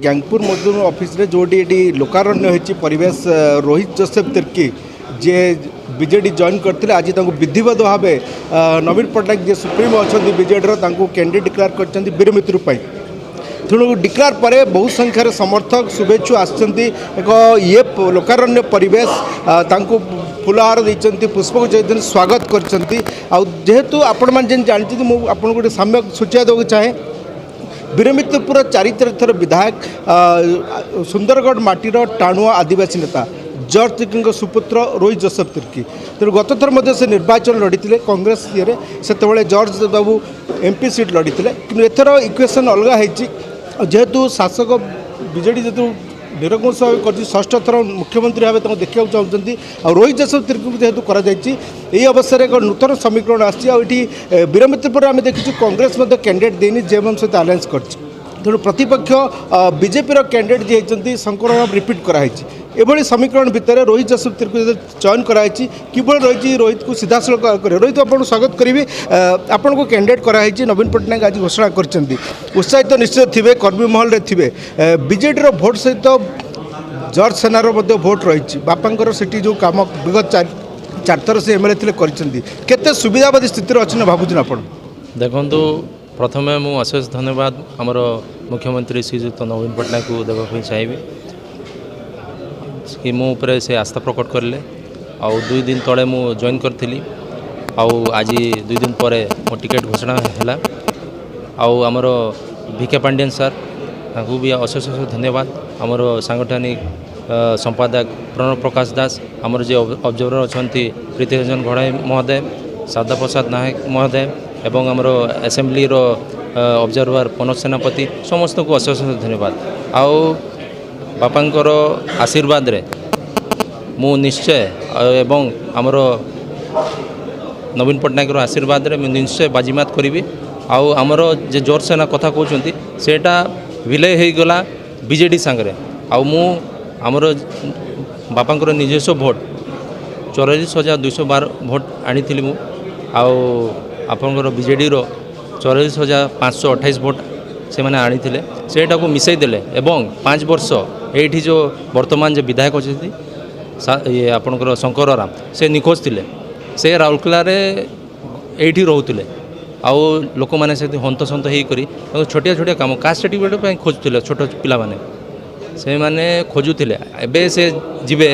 गैंगपुर मजदूर ऑफिस रे जोटी एटी लोकारण्य होती परिवेश रोहित जोसेफ तिर्की जे बीजेडी जॉइन करते आज विधिवत भाव नवीन पट्टनायक जे सुप्रीमो अच्छा बीजेडी कैंडिडेट डिक्लेयर कर वीरमित्र तेणु डिक्लेयर पर बहु संख्यार समर्थक शुभेच्छु आसछन्ति एक ये लोकारण्य परिवेश फुलहार देते पुष्पक स्वागत करेतु आपण मैंने जानते मुझे गोटे सम्यक सूचना देवाक चाहे वीरमित्रपुर चारिथर विधायक सुंदरगढ़ माटीर टाणुआ आदिवासी नेता जॉर्ज तिर्की सुपुत्र रोहित जोसेफ तिर्की तेणु गत थर से निर्वाचन लड़ी कांग्रेस ये से जॉर्ज बाबू एमपी सीट लड़ी कि एथर इक्वेशन अलग है जेहेतु शासक बीजेडी जेतु निरंकुश भाव कर षष्ठ थर मुख्यमंत्री भाव देखा चाहते और रोहित जोसेफ तिर्की जेहेतु कर अवसर एक नूतन समीकरण आसी वीरमित्रपुर आम देखी कांग्रेस कैंडिडेट देनी जेएमएम सहित आलायंस कर तेणु प्रतिपक्ष बीजेपी कैंडिडेट जी होती शंकर राम रिपीट कराई एभली समीकरण भितर रोहित जोसेफ तिर्की चयन कराई किभली रही रोहित को सीधासल कर रोहित आपको स्वागत करी आपन को कैंडिडेट कराई नवीन पट्टनायक आज घोषणा कर उत्साहित निश्चित थे कर्मी महल रे थे बीजेडी भोट सहित जॉर्ज सेनार भोट रही बापांकर सेठी जो काम विगत चार थर से एमएलए थे करते सुविधावादी स्थिति अच्छी भावुन आप देखु प्रथमे मु अशेष धन्यवाद आमर मुख्यमंत्री श्रीजुक्त नवीन पट्टनायक को देवाई चाहिए कि मो उपरे से आस्था प्रकट करले आउ 2 दिन तले मु जॉइन करथिली आउ आज 2 दिन पर मो टिकेट घोषणा हैला आउ आमर भिके पांडियन सर ताकू भी अशेष धन्यवाद आमर सांगठनिक संपादक प्रणव प्रकाश दास आमर जे ऑब्जर्वर अच्छा प्रीतिरंजन घड़ाई महोदय सादा प्रसाद नायक महोदय एवं आमर असेंबली ऑब्जर्वर पनोज सेनापति समस्त को अशेष धन्यवाद आउ बापांकर आशीर्वाद रे मु निश्चय एवं आमर नवीन पट्टनायक आशीर्वाद रे मैं निश्चय बाजीमात करी आउ आमर जे जोर सेना कथा कहते सेटा विलय हो गला बीजेडी सांगरे आउ मु आमर बापांकर निजस्व भोट 44,212 भोट आनी मु आउ आपंकर बीजेडी 44,528 भोट से मैंने आनी सेटा को मिसई देले एवं 5 वर्ष ये जो वर्तमान जो विधायक अच्छे ये आपंकर शंकर राम से निखोज थे से राउरकेला ये रोते आउ लोक मैंने से हंतसंत होकर छोटिया छोटिया कम कास्ट सर्टिफिकेट खोजुले छोट पिला माने से माने खोजुले एबे से जीवे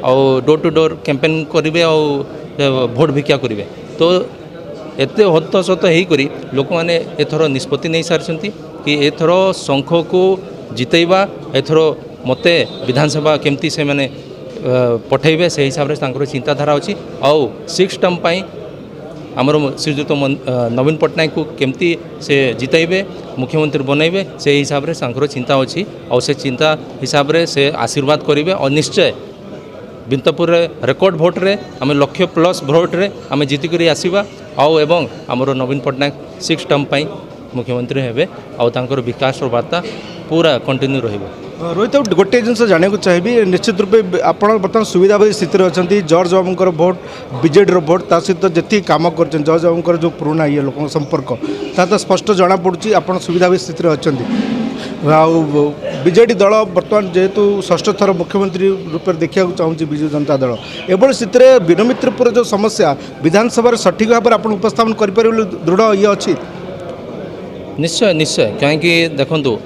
आउ डोर टू डोर कैंपेन करेंगे आउ भोट भिक्षा करेंगे तो एत हंतसंत होकर लोक मैंने एथर निष्पत्ति नहीं सारी कि एथर शंख को जितेबा एथर मते विधानसभा केमती से मैंने पठेबे से हिसाब से चिंताधारा अच्छी आउ 6 टर्म पाई आमर श्रीजुक्त नवीन पट्टनायक को केमती से जितेबे मुख्यमंत्री बनइबे से हिसाब से चिंता अच्छी और से चिंता हिसाब से आशीर्वाद करेंगे और निश्चय बिंतपुर रेकर्ड भोट रे आम 1,00,000+ भोट रे आम जीतिक आसवा आउ एवं आमर नवीन पट्टनायक 6 टर्म पाई मुख्यमंत्री हेबे आउ तांकर विकास वार्ता पूरा कंटिन्यू रहिबो। रोहित गोटे जिन जानक चाहिए निश्चित रूपे आप बर्तमान सुविधावादी स्थित अच्छा जॉर्ज बाबूर भोट बीजेडी भोट ता सहित जी कम कर जॉर्ज बाबूर जो पुराना ये लोक संपर्क तो स्पष्ट जना पड़ी आप सुविधावादी स्थित अच्छा बीजेडी दल बर्तमान जेहेतु षष्ठ थर मुख्यमंत्री रूप में देखा चाहूँगी विजु जनता दल एभली स्थित वीरमित्रपुर जो समस्या विधानसभा सठिक भाव में आप उपस्थापन करें दृढ़ ये अच्छी निश्चय निश्चय कहीं देखु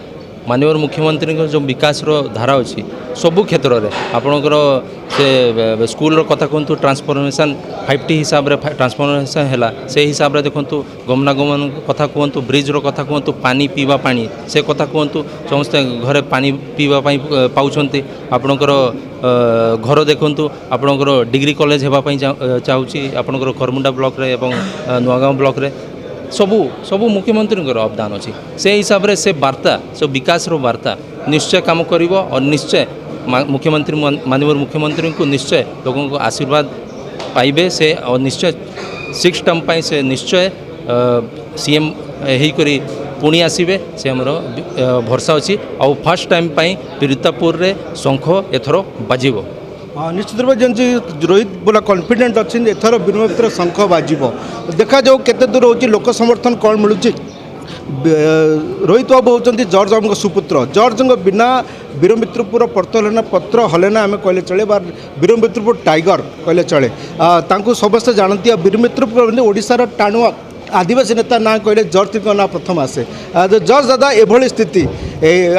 माननीय मुख्यमंत्री जो विकास धारा अच्छी सबू क्षेत्र में आपणकर से स्कूल कथा कहतु ट्रांसफॉर्मेशन 5T हिसाब से ट्रांसफॉर्मेशन है से हिसाब से देखु गमनागमन कथा कहतु ब्रिज कथा कहतु पानी पीवा पानी से कथा कहतु समस्ते घरे पानी पीवा पाँच आपणकर घर देखु आपणकर डिग्री कॉलेज होगापी चाहूँगी आपणकर करमुंडा ब्लॉक रे एवं नुआगाँव ब्लॉक रे सबू सबू मुख्यमंत्री अवदान अच्छी से हिसाब से से वार्ता से विकास वार्ता निश्चय काम करिवो और निश्चय मुख्यमंत्री माननीय मुख्यमंत्री को निश्चय लोगों को आशीर्वाद पाइबे से और निश्चय 6 टर्म पाई से निश्चय सीएम होकर पुणी आसबे से आमर भरसा अच्छी और फर्स्ट टाइम पाई वीरमित्रपुर रे शंख एथर बाजिबो निश्चित रूप जमी रोहित बोला कॉन्फिडेंट अच्छी एथर वीरमित्र शंख बाजिब देखा जाऊ केते दूर हो लोक समर्थन कौन मिलूँ रोहित बाबू होती जॉर्ज बाबू सुपुत्र जॉर्ज बिना वीरमित्रपुर पर्तलेना पत्र हलेना आम कहले चले बा वीरमित्रपुर टाइगर कहले चले समस्त जानती वीरमित्रपुर ओडिशार टाणुआ आदिवासी नेता ना कहले जॉर्ज ना प्रथम आसे जॉर्ज दादा एभली स्थिति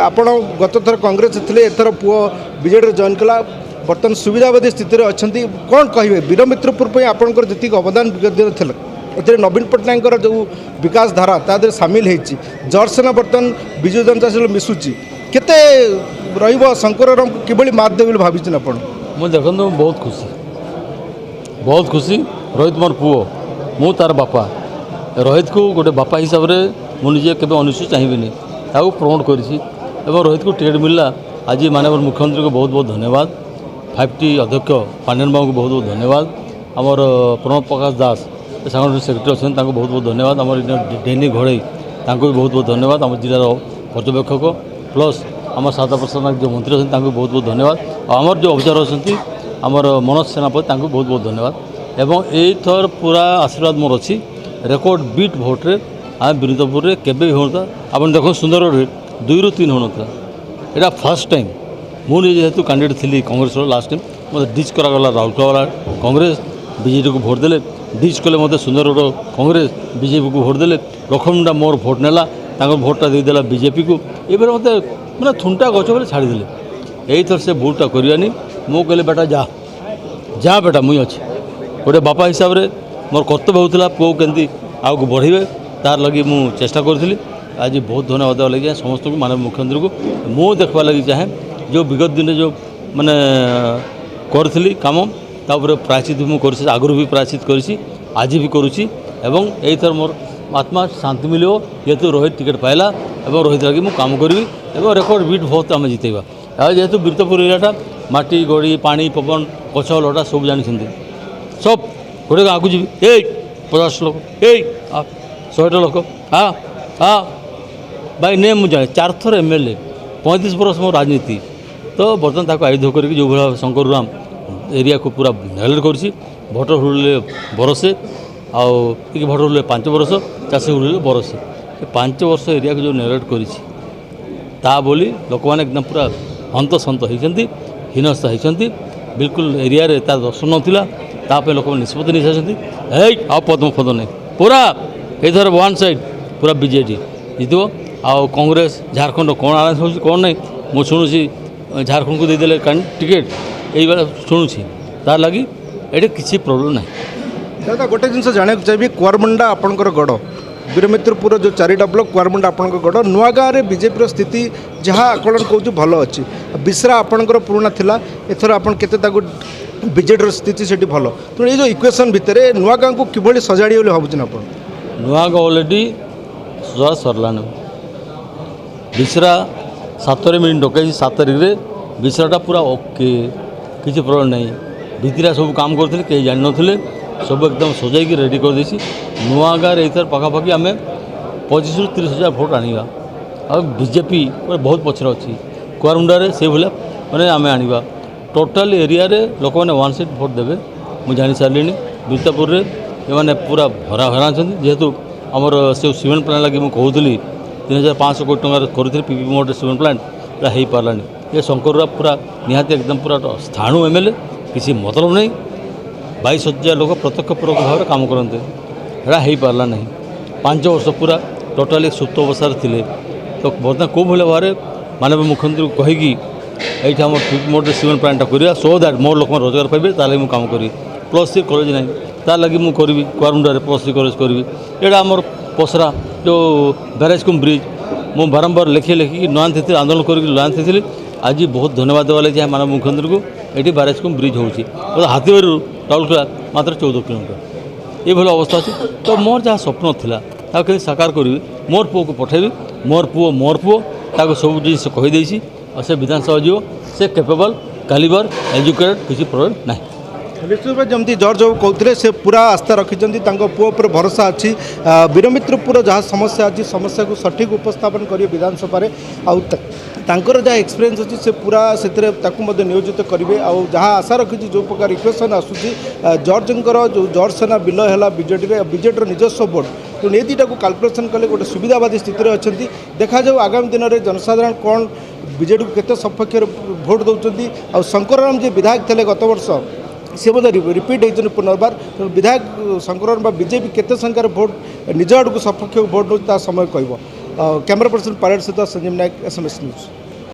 आपण गत थर कांग्रेस थे एथर पुओ बीजेडी जॉइन कला बर्तमान सुविधावादी स्थित अच्छा कौन कहे वीरमित्रपुर आपंकर जी अवदान विगत दिन थे ए नवीन पट्टनायक जो विकास धारा तादे सामिल होती जॉर्ज सेना बर्तमान विजु जनता दल मिशुची केते रहिबो शंकर राम किभली मात देबे भाबी छिन आपण मु देखंतु बहुत खुशी रोहित मोर पुओ मु तार बापा रोहित को गोटे बापा हिसाब से मुझे केवे अनुसूची चाहिए ताकू प्रमोट करी रोहित को टिकेट मिलला आज माननीय मुख्यमंत्री को बहुत बहुत धन्यवाद 5T अध्यक्ष पांडेन बाबू को बहुत बहुत धन्यवाद आमर प्रणव प्रकाश दास सांगठनिक सेक्रेटरी अच्छा बहुत बहुत धन्यवाद आम डेनी घोड़े बहुत बहुत धन्यवाद आम जिलार पर्यवेक्षक प्लस आम सारदा प्रसाद नायक जो मंत्री अच्छे बहुत बहुत धन्यवाद आमर जो ऑफिसर अच्छे आमर मनोज सेनापति बहुत बहुत धन्यवाद एवं एथर पूरा आशीर्वाद मोर अच्छी रेकर्ड बीट भोट्रे आम वीरमित्रपुर में केवे भी होता आप देख सुंदरगढ़ 2 ରୁ 3 होता यहाँ फर्स्ट टाइम मुझे जेहेतु कैंडिडेट थी कांग्रेस लास्ट टाइम मतलब डिच करागला राउरकेला कांग्रेस बीजेपी को भोट देले डिच कले मतलब सुंदरगढ़ कांग्रेस बीजेपी को भोट देले लखनमुंडा मोर भोट नेला भोटा देदेला बीजेपी को ये मतलब मैंने थुंटा गच पर छाड़देले यही थर से भूलटा करवानी मु कहले बेटा जा बेटा मुई अच्छी गोटे बापा हिसाब से मोर कर्तव्य होता पुओ केमती आगे बढ़े तार लगी मु चेष्टा करी आज बहुत धन्यवाद लगे समस्त को माननीय मुख्यमंत्री को मु देखा लगी चाहे जो विगत दिन जो मैंने करी कम तापर प्रायश्चित मुझे आगुरी भी प्रायश्चित करी आज भी करुँची एवं यही थर मोर आत्मा शांति मिलो जेहेतु रोहित टिकेट पाइला और रोहित लगे मुझे काम करी और रेकर्ड बीट बहुत आम जितेबा जेहेतु वीरमित्रपुर एरियाटा माटी गड़ी पानी पवन गछ लटा सब जानते सब गोटे आगे जी 50 लोक 100टा लोक हाँ हाँ भाई ने मुझे 4 थर MLA 35 वर्ष मो राजनीति तो बर्तमान ताको आयुध करके जो भाई शंकर राम एरिया को पूरा नेगलेक्ट कर भोटर हुड़े बरसे आउ भोटर हुड़े 5 वर्ष चाषी हुड़े बरसे 5 वर्ष एरिया को जो नेगलेक्ट कर बोली लोक मैंने एकदम पूरा हंतसंत होती हीनस्था होती बिल्कुल एरिया रे तार दर्शन नाला ताप लोक निष्पत्ति नहीं सारी आ पद्म फद नहीं पूरा इधर वन साइड पूरा बीजेडी जीतब आउ कांग्रेस झारखंड कौन आलायंस हो कौन नहीं मुझे शुणुची झारखंड को देदेले टिकेट यही शुणुची तार लगी ये किसी प्रोब्लेम ना दादा गोटे जिन जाना चाहिए कुआरमुंडा आपंकर गढ़ वीरमित्रपुर जो 4टा ब्लॉक कुआरमुंडा आपंकर गढ़ नुआ गाँव में बीजेपी स्थिति जहाँ आकलन कौच भल अच्छी विश्रा आपंकर पुराना थिला एथर आपन केते ताकू बीजेडी स्थिति से भल तेणु ये जो इक्वेशन भितर नुआ गाँव को किभली सजाड़ी बोली भावुन आप नुआ गाँव ऑलरेडी सजा सरलान विश्रा 7 मिनिट डकई 7 तारिख विश्राटा पूरा ओके किसी प्रोब्लेम नहीं भितरा सब काम करते कहीं जान नी सब एकदम सजाई रेडी कर देसी नुआ गाँव इधर पखापाखि आम 25 ରୁ 30 हज़ार भोट आनिबा और बीजेपी बहुत पछरे अच्छी कुआरमुंडा से भाया मैंने आम आनिबा टोटाल एरिया रे लोक मैंने 1 सीट भोट देवे मुझे जानी सारे वीरमित्रपुर ये पूरा भरा भरा जेहेतु आमर से सीमेंट प्लांट लगे मुझे कहूली 3500 कोटी टकर करी पीपी मोड सीमेंट प्लांट हो पारानी ये शंकर पूरा निहाती एकदम पूरा स्थाणु MLA किसी मतलब नहीं 22,000 लोक प्रत्यक्ष परोक्ष भाव काम करते हो पारा नहीं 5 वर्ष पूरा टोटाली सुप्त अवस्था थे तो बर्तमान कौ भाई भाव में माननीय मुख्यमंत्री को कहीकि ये आम पीपी मोड सीमेंट प्लांटा करवा सो दैट मोर लोक रोजगार पाइबे ताले मुझे काम करी +3 कॉलेज ना तार लगी मुझे करी कुआरमुंडा +3 कॉलेज करी यहाँ आमर पसरा जो बैराजकुम ब्रिज मु बारंबार लिखी नुआंती आंदोलन कर थी आज बहुत धन्यवाद देवा लगे माननीय मुख्यमंत्री को ये बैराजकुम ब्रिज होती हाथीबारी राउरकेला मात्र 14 किलोमीटर ये भाई अवस्था अच्छी तो मोर जहाँ स्वप्न था कहीं साकार करी मोर पुओ को पठेबी मोर पुओ ताको सब जिन कहीदे और से विधानसभा जीव से कैपेबल कैलिबर एजुकेटेड किसी प्रोब्लेम ना निश्चित भाव जमी जर्ज बाबू कहते से पूरा आस्था रखिंट पुओ पर भरोसा अच्छी वीरमित्रपुर जहाँ समस्या अच्छी समस्या को सठिक उपस्थापन करेंगे विधानसभा तांकर जहाँ एक्सपीरियंस अच्छी से पूरा से नियोजित करेंगे और जहाँ आशा रखी जो प्रकार इक्वेशन आसूसी जर्जर जो जर्ज सेना विलय है बीजेडी निजस्व भोट तो ये दुटा को काल्कुलेसन कले गोटे सुविधावादी स्थित में अच्छा देखा जाऊ आगामी दिन में जनसाधारण कौन बीजेडी को केते सपक्ष भोट दौरान और शंकरराम जी विधायक थे गत वर्ष सी रिपीट होती पुनर्बार विधायक शंकरराम बीजेपी केते संख्यार भोट निज आड़ को सपक्ष भोट दौर समय कह कैमरा पर्सन पायलट सहित संजीव नायक SMS न्यूज।